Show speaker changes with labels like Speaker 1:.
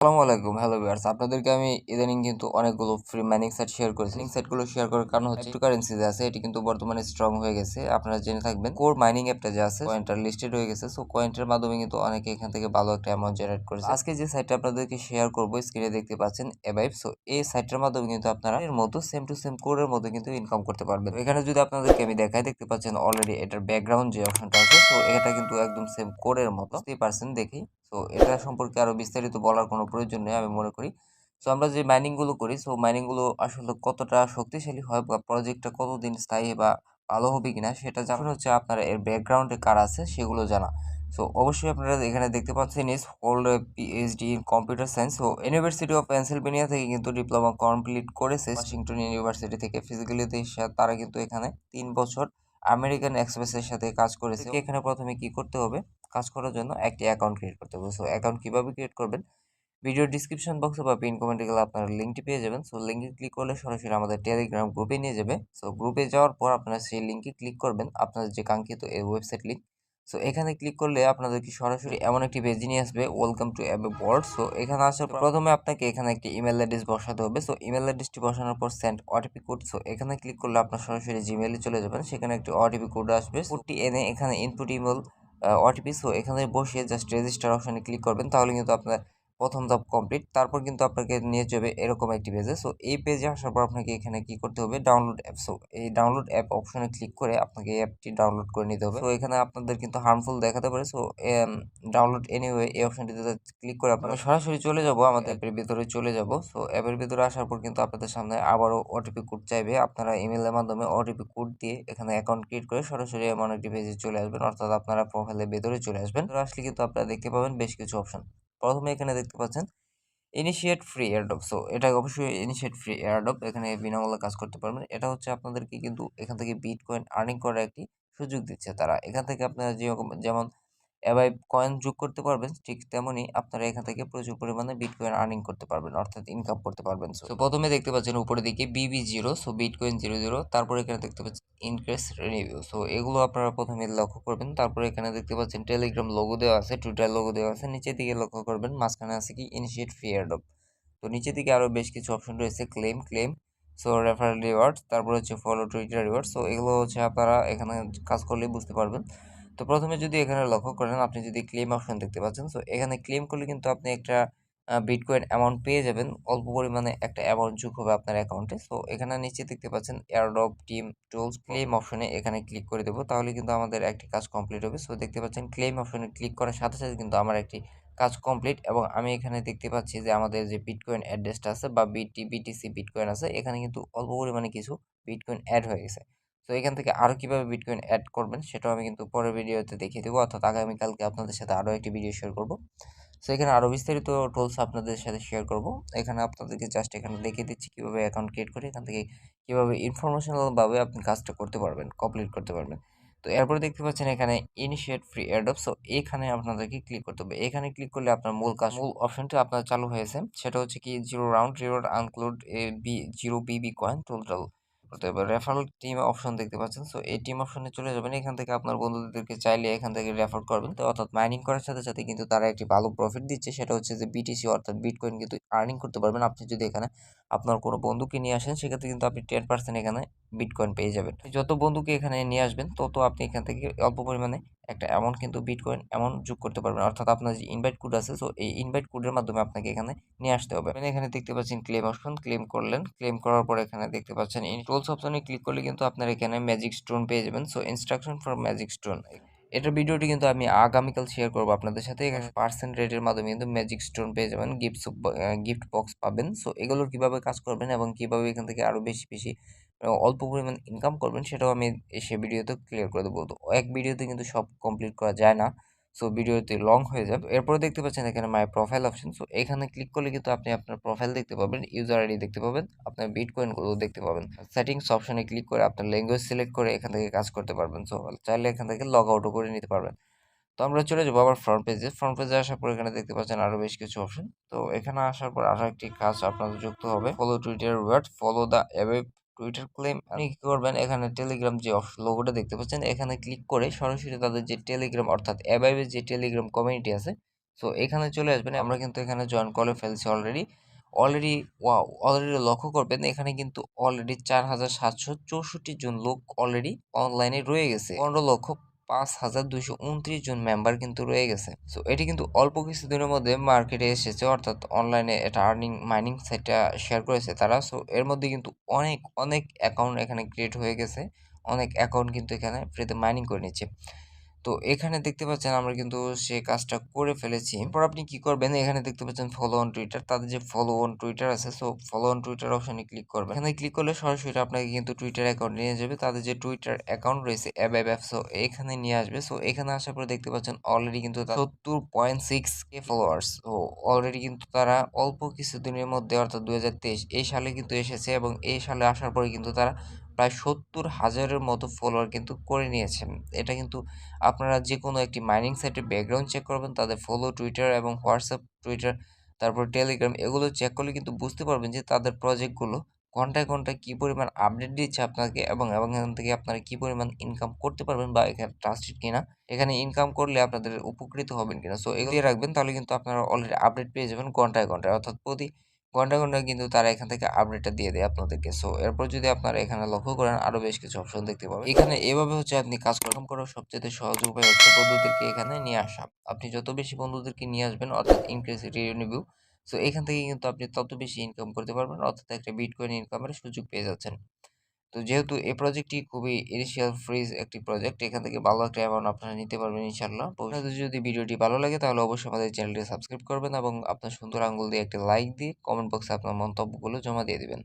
Speaker 1: আসসালামু আলাইকুম, hello viewers. আপনাদেরকে আমি ইদানিং কিন্তু অনেকগুলো ফ্রি মাইনিং সাইট শেয়ার করেছি। মাইনিং সাইটগুলো শেয়ার করার কারণ হচ্ছে ক্রিপ্টোকারেন্সি যে আছে এটি কিন্তু বর্তমানে স্ট্রং হয়ে গেছে। আপনারা জেনে থাকবেন কোর মাইনিং অ্যাপটা যে আছে কয়েনটা লিস্টেড হয়ে গেছে। সো কয়েনটার মাধ্যমে কিন্তু অনেকে এখান থেকে ভালো একটা অ্যামাউন্ট জেনারেট করেছে। আজকে যে সাইটটা আপনাদেরকে শেয়ার করব স্ক্রিনে দেখতে পাচ্ছেন অ্যাভাইভ। সো এই সাইটটার মাধ্যমে কিন্তু আপনারা এর মতো সেম টু সেম কোরের মতো কিন্তু ইনকাম করতে পারবেন। এখানে যদি আপনাদেরকে আমি দেখাই, দেখতে পাচ্ছেন অলরেডি এটার ব্যাকগ্রাউন্ড যে অপশনটা আছে, সো এটা কিন্তু একদম সেম কোরের মতো 3% দেখি। সো এটা সম্পর্কে আরো বিস্তারিত বলার কোনো প্রয়োজন নেই আমি মনে করি। সো আমরা যে মাইনিং গুলো করি, সো মাইনিং গুলো আসলে কতটা শক্তিশালী হয় বা প্রজেক্টটা কতদিন স্থায়ী বা ভালো হবে কিনা সেটা জানার হচ্ছে আপনারা এর ব্যাকগ্রাউন্ডে কারা আছে সেগুলো জানা। সো অবশ্যই আপনারা এখানে দেখতে পাচ্ছেন is hold PhD in computer science. ও ইউনিভার্সিটি অফ পেনসিলভেনিয়া থেকে কিন্তু ডিপ্লোমা কমপ্লিট করেছে। ওয়াশিংটন ইউনিভার্সিটি থেকে ফিজিক্যালিতে তারা কিন্তু এখানে 3 বছর আমেরিকান এক্সপ্রেসের সাথে কাজ করেছে। এখানে প্রথমে কি করতে হবে, কাজ করার জন্য একটি অ্যাকাউন্ট ক্রিয়েট করতে হবে। সো অ্যাকাউন্ট কিভাবে ক্রিয়েট করবেন, ভিডিও ডিসক্রিপশন বক্সে বা পিন কমেন্টে গেলে আপনারা লিঙ্কটি পেয়ে যাবেন। সো লিঙ্কে ক্লিক করলে সরাসরি আমাদের টেলিগ্রাম গ্রুপে নিয়ে যাবে। সো গ্রুপে যাওয়ার পর আপনারা সেই লিঙ্কে ক্লিক করবেন, আপনাদের যে কাঙ্ক্ষিত এই ওয়েবসাইট লিঙ্ক। সো এখানে ক্লিক করলে আপনাদেরকে সরাসরি এমন একটি পেজে নিয়ে আসবে, ওয়েলকাম টু অ্যাভেভ ওয়ার্ল্ড। সো এখানে আসার পর প্রথমে আপনাকে এখানে একটি ইমেল অ্যাড্রেস বসাতে হবে। সো ইমেল অ্যাড্রেসটি বসানোর পর সেন্ড ওটিপি কোড। সো এখানে ক্লিক করলে আপনার সরাসরি জিমেইলে চলে যাবেন, সেখানে একটি ওটিপি কোড আসবে। কোডটি এনে এখানে ইনপুট ইমেল ওটিপি, সো এখানে বসিয়ে জাস্ট রেজিস্টার অপশনে ক্লিক করবেন, তাহলে কিন্তু আপনার প্রথম ধাপ কমপ্লিট। তারপর কিন্তু আপনাকে নিয়ে যাবে এরকম একটি পেজে। সো এই পেজে আসার পর আপনাকে এখানে কি করতে হবে, ডাউনলোড অ্যাপ। সো এই ডাউনলোড অ্যাপ অপশনে ক্লিক করে আপনাকে এই অ্যাপটি ডাউনলোড করে নিতে হবে। সো এখানে আপনাদের কিন্তু হার্মফুল দেখাতে পারে। সো ডাউনলোড এনিওয়ে এই অপশনটিতে ক্লিক করে আপনারা সরাসরি চলে যাব, আমাদের অ্যাপের ভিতরে চলে যাব। সো অ্যাপের ভিতরে আসার পর কিন্তু আপনাদের সামনে আবারও ওটিপি কোড চাইবে। আপনারা ইমেলের মাধ্যমে ওটিপি কোড দিয়ে এখানে অ্যাকাউন্ট ক্রিয়েট করে সরাসরি এমন একটি পেজে চলে আসবেন, অর্থাৎ আপনারা প্রোফাইলের ভেতরে চলে আসবেন। আসলে কিন্তু আপনারা দেখতে পাবেন বেশ কিছু অপশন। প্রথমে এখানে দেখতে পাচ্ছেন ইনিশিয়েট ফ্রি এয়ারড্রপ। সো এটা অবশ্যই ইনিশিয়েট ফ্রি এয়ারড্রপ, এখানে বিনামূল্যে কাজ করতে পারবেন। এটা হচ্ছে আপনাদেরকে কিন্তু এখান থেকে বিটকয়েন আর্নিং করার একটি সুযোগ দিচ্ছে তারা। এখান থেকে আপনারা যেমন অ্যাভাইভ কয়েন যোগ করতে পারবেন, ঠিক তেমনই আপনারা এখান থেকে প্রচুর পরিমাণে বিটকয়েন আর্নিং করতে পারবেন, অর্থাৎ ইনকাম করতে পারবেন। সো প্রথমে দেখতে পাচ্ছেন উপরের দিকে BB0, সো বিটকয়েন 00। তারপরে এখানে দেখতে পাচ্ছেন ইনক্রিজ রিভিউ। সো এগুলো আপনারা প্রথমে লক্ষ্য করবেন। তারপরে এখানে দেখতে পাচ্ছেন টেলিগ্রাম লোগো দেওয়া আছে, টুইটার লোগো দেওয়া আছে। নিচের দিকে লক্ষ্য করবেন, মাঝখানে আছে কি ইনিশিয়েট ফ্রি এয়ারড্রপ। তো নিচের দিকে আরও বেশ কিছু অপশন রয়েছে, ক্লেম। সো রেফারেল রিওয়ার্ড, তারপর হচ্ছে ফলো টুইটার রিওয়ার্ড। সো এগুলো হচ্ছে আপনারা এখানে কাজ করলেই বুঝতে পারবেন। তো প্রথমে যদি এখানে লক্ষ্য করেন, আপনি যদি ক্লেম অপশন দেখতে পাচ্ছেন। সো এখানে ক্লেম করলে কিন্তু আপনি একটা বিটকয়েন অ্যামাউন্ট পেয়ে যাবেন, অল্প পরিমাণে একটা অ্যামাউন্ট যোগ হবে আপনার অ্যাকাউন্টে। সো এখানে নিচে দেখতে পাচ্ছেন এয়ারড্রপ টিম টুলস, ক্লেম অপশনে এখানে ক্লিক করে দেবো, তাহলে কিন্তু আমাদের একটি কাজ কমপ্লিট হবে। সো দেখতে পাচ্ছেন ক্লেম অপশনে ক্লিক করার সাথে সাথে কিন্তু আমার একটি কাজ কমপ্লিট, এবং আমি এখানে দেখতে পাচ্ছি যে আমাদের যে বিটকয়েন অ্যাড্রেসটা আছে বা BTC বিটকয়েন আছে, এখানে কিন্তু অল্প পরিমাণে কিছু বিটকয়েন অ্যাড হয়ে গেছে। তো এখান থেকে আরও কীভাবে বিটকয়েন অ্যাড করবেন সেটাও আমি কিন্তু পরের ভিডিওতে দেখিয়ে দেবো, অর্থাৎ আগামীকালকে আপনাদের সাথে আরও একটি ভিডিও শেয়ার করব। সো এখানে আরও বিস্তারিত টুলস আপনাদের সাথে শেয়ার করব। এখানে আপনাদেরকে জাস্ট এখানে দেখিয়ে দিচ্ছি কীভাবে অ্যাকাউন্ট ক্রিয়েট করে এখান থেকে কীভাবে ইনফরমেশনালভাবে আপনি কাজটা করতে পারবেন, কমপ্লিট করতে পারবেন। তো এরপরে দেখতে পাচ্ছেন এখানে ইনিশিয়েট ফ্রি এয়ারড্রপ। সো এখানে আপনাদেরকে ক্লিক করতে হবে। এখানে ক্লিক করলে আপনার মূল অপশনটি আপনার চালু হয়েছে, সেটা হচ্ছে কি 0 round reward include 0 BB coin total করতে হবে। রেফারেল টিম অপশন দেখতে পাচ্ছেন। সো এই টিম অপশনে চলে যাবেন, এখান থেকে আপনার বন্ধুদেরকে চাইলে এখান থেকে রেফার করবেন। তো অর্থাৎ মাইনিং করার সাথে সাথে কিন্তু তারা একটি ভালো প্রফিট দিচ্ছে, সেটা হচ্ছে যে BTC অর্থাৎ বিটকয়েন কিন্তু আর্নিং করতে পারবেন। আপনি যদি এখানে আপনার কোনো বন্ধুকে নিয়ে আসেন, সেক্ষেত্রে কিন্তু আপনি 10% এখানে বিটকয়েন পেয়ে যাবেন। যত বন্ধুকে এখানে নিয়ে আসবেন তত আপনি এখান থেকে অল্প পরিমাণে একটা অ্যামাউন্ট কিন্তু বিটকয়েন অ্যামাউন্ট যোগ করতে পারবেন, অর্থাৎ আপনার যে ইনভাইট কোড আছে, সো এই ইনভাইট কোডের মাধ্যমে আপনাকে এখানে নিয়ে আসতে হবে। এখানে দেখতে পাচ্ছেন ক্লেম অপশন, ক্লেম করলেন। ক্লেম করার পর এখানে দেখতে পাচ্ছেন টুলস অপশনে ক্লিক করলে কিন্তু আপনার এখানে ম্যাজিক স্টোন পেয়ে যাবেন। So instruction for magic stone, এটার ভিডিওটি কিন্তু আমি আগামীকাল শেয়ার করবো আপনাদের সাথে। 1% রেটের মাধ্যমে কিন্তু ম্যাজিক স্টোন পেয়ে যাবেন, গিফট বক্স পাবেন। সো এগুলো কিভাবে কাজ করবেন এবং কিভাবে এখান থেকে আরও বেশি বেশি অল্প পরিমাণ ইনকাম করবেন সেটাও আমি সে ভিডিওতে ক্লিয়ার করে দেবো। তো এক ভিডিওতে কিন্তু সব কমপ্লিট করা যায় না, সো ভিডিওতে লং হয়ে যাবে। এরপরে দেখতে পাচ্ছেন এখানে মাই প্রোফাইল অপশন। সো এখানে ক্লিক করলে কিন্তু আপনি আপনার প্রোফাইল দেখতে পাবেন, ইউজার আইডি দেখতে পাবেন, আপনার বিটকয়েনগুলো দেখতে পাবেন। সেটিংস অপশনে ক্লিক করে আপনার ল্যাঙ্গুয়েজ সিলেক্ট করে এখান থেকে কাজ করতে পারবেন। সো চাইলে এখান থেকে লগ আউটও করে নিতে পারবেন। তো আমরা চলে যাবো আবার ফ্রন্ট পেজে। ফ্রন্ট পেজে আসার পর এখানে দেখতে পাচ্ছেন আরও বেশ কিছু অপশন। তো এখানে আসার পর আরও একটি কাজ আপনাদের যুক্ত হবে, ফলো টুইটার ওয়ার্ড, ফলো দ্য অ্যাওয়েব টুইটার ক্লেম। আপনি কি করবেন, এখানে টেলিগ্রাম যে লোগোটা দেখতে পাচ্ছেন, এখানে ক্লিক করে সরাসরি তাদের যে টেলিগ্রাম অর্থাৎ অ্যাভাইভের যে টেলিগ্রাম কমিউনিটি আছে, সো এখানে চলে আসবেন। আমরা কিন্তু এখানে জয়েন করে ফেলছি অলরেডি ওয়াও! অলরেডি লক্ষ্য করবেন এখানে কিন্তু অলরেডি ৪,৭৬৪ জন লোক অলরেডি অনলাইনে রয়ে গেছে। ১৫,০৫,২২৯ জন মেম্বার কিন্তু রয়ে গেছে। সো এটি কিন্তু অল্প কিছুদিনের মধ্যে মার্কেটে এসেছে, অর্থাৎ অনলাইনে এটা মাইনিং সাইটটা শেয়ার করেছে তারা। সো এর মধ্যে কিন্তু অনেক অ্যাকাউন্ট এখানে ক্রিয়েট হয়ে গেছে। অনেক অ্যাকাউন্ট কিন্তু এখানে ফ্রিতে মাইনিং করে নিচ্ছে। তো এখানে দেখতে পাচ্ছেন আমরা কিন্তু সে কাজটা করে ফেলেছি। এরপর আপনি কি করবেন, এখানে দেখতে পাচ্ছেন ফলো অন টুইটার, তাদের যে ফলো অন টুইটার আছে, সো ফলো অন টুইটার অপশনে ক্লিক করবেন। এখানে ক্লিক করলে সরাসরি আপনাকে কিন্তু টুইটার অ্যাকাউন্ট নিয়ে যাবে, তাদের যে টুইটার অ্যাকাউন্ট রয়েছে অ্যাভাইভ, সো এখানে নিয়ে আসবে। সো এখানে আসার পরে দেখতে পাচ্ছেন অলরেডি কিন্তু 70.6K ফলোয়ার্স। তো অলরেডি কিন্তু তারা অল্প কিছুদিনের মধ্যে, অর্থাৎ 2023 এই সালে কিন্তু এসেছে, এবং এই সালে আসার পরে কিন্তু তারা প্রায় 70,000-এর মতো ফলোয়ার কিন্তু করে নিয়েছেন। এটা কিন্তু আপনারা যে কোনো একটি মাইনিং সাইটের ব্যাকগ্রাউন্ড চেক করবেন, তাদের ফলো, টুইটার এবং হোয়াটসঅ্যাপ, টুইটার, তারপর টেলিগ্রাম, এগুলো চেক করলে কিন্তু বুঝতে পারবেন যে তাদের প্রজেক্টগুলো ঘন্টায় কী পরিমাণ আপডেট দিচ্ছে আপনাকে, এবং এখান থেকে আপনারা কী পরিমাণ ইনকাম করতে পারবেন, বা এখানে ট্রাস্টেড কিনা, এখানে ইনকাম করলে আপনাদের উপকৃত হবেন কিনা। সো এগুলো দিয়ে রাখবেন, তাহলে কিন্তু আপনারা অলরেডি আপডেট পেয়ে যাবেন ঘন্টায়, অর্থাৎ প্রতি ঘন্টায় কিন্তু তারা এখান থেকে আপডেটটা দিয়ে দেয় আপনাদেরকে। সো এরপর যদি আপনারা এখানে লক্ষ্য করেন, আরো বেশ কিছু অপশন দেখতে পাবেন। এখানে এভাবে হচ্ছে আপনি কাজ করার সবচেয়ে সহজ উপায় হচ্ছে বন্ধুদেরকে এখানে নিয়ে আসা। আপনি যত বেশি বন্ধুদেরকে নিয়ে আসবেন, অর্থাৎ ইনক্রিজ রিভিউ, সো এখান থেকে কিন্তু আপনি তত বেশি ইনকাম করতে পারবেন, অর্থাৎ একটা বিটকয়েন ইনকামের সুযোগ পেয়ে যাচ্ছেন। তো যেহেতু এই প্রজেক্টটি খুবই ইনিশিয়াল ফ্রিজ একটি প্রজেক্ট, এখান থেকে ভালো একটা অ্যামাউন্ট আপনারা নিতে পারবেন ইনশাআল্লাহ। আপনাদের যদি ভিডিওটি ভালো লাগে তাহলে অবশ্যই আমাদের চ্যানেলটি সাবস্ক্রাইব করবেন, এবং আপনার সুন্দর আঙ্গুল দিয়ে একটা লাইক দিয়ে কমেন্ট বক্সে আপনার মন্তব্যগুলো জমা দিয়ে দিবেন।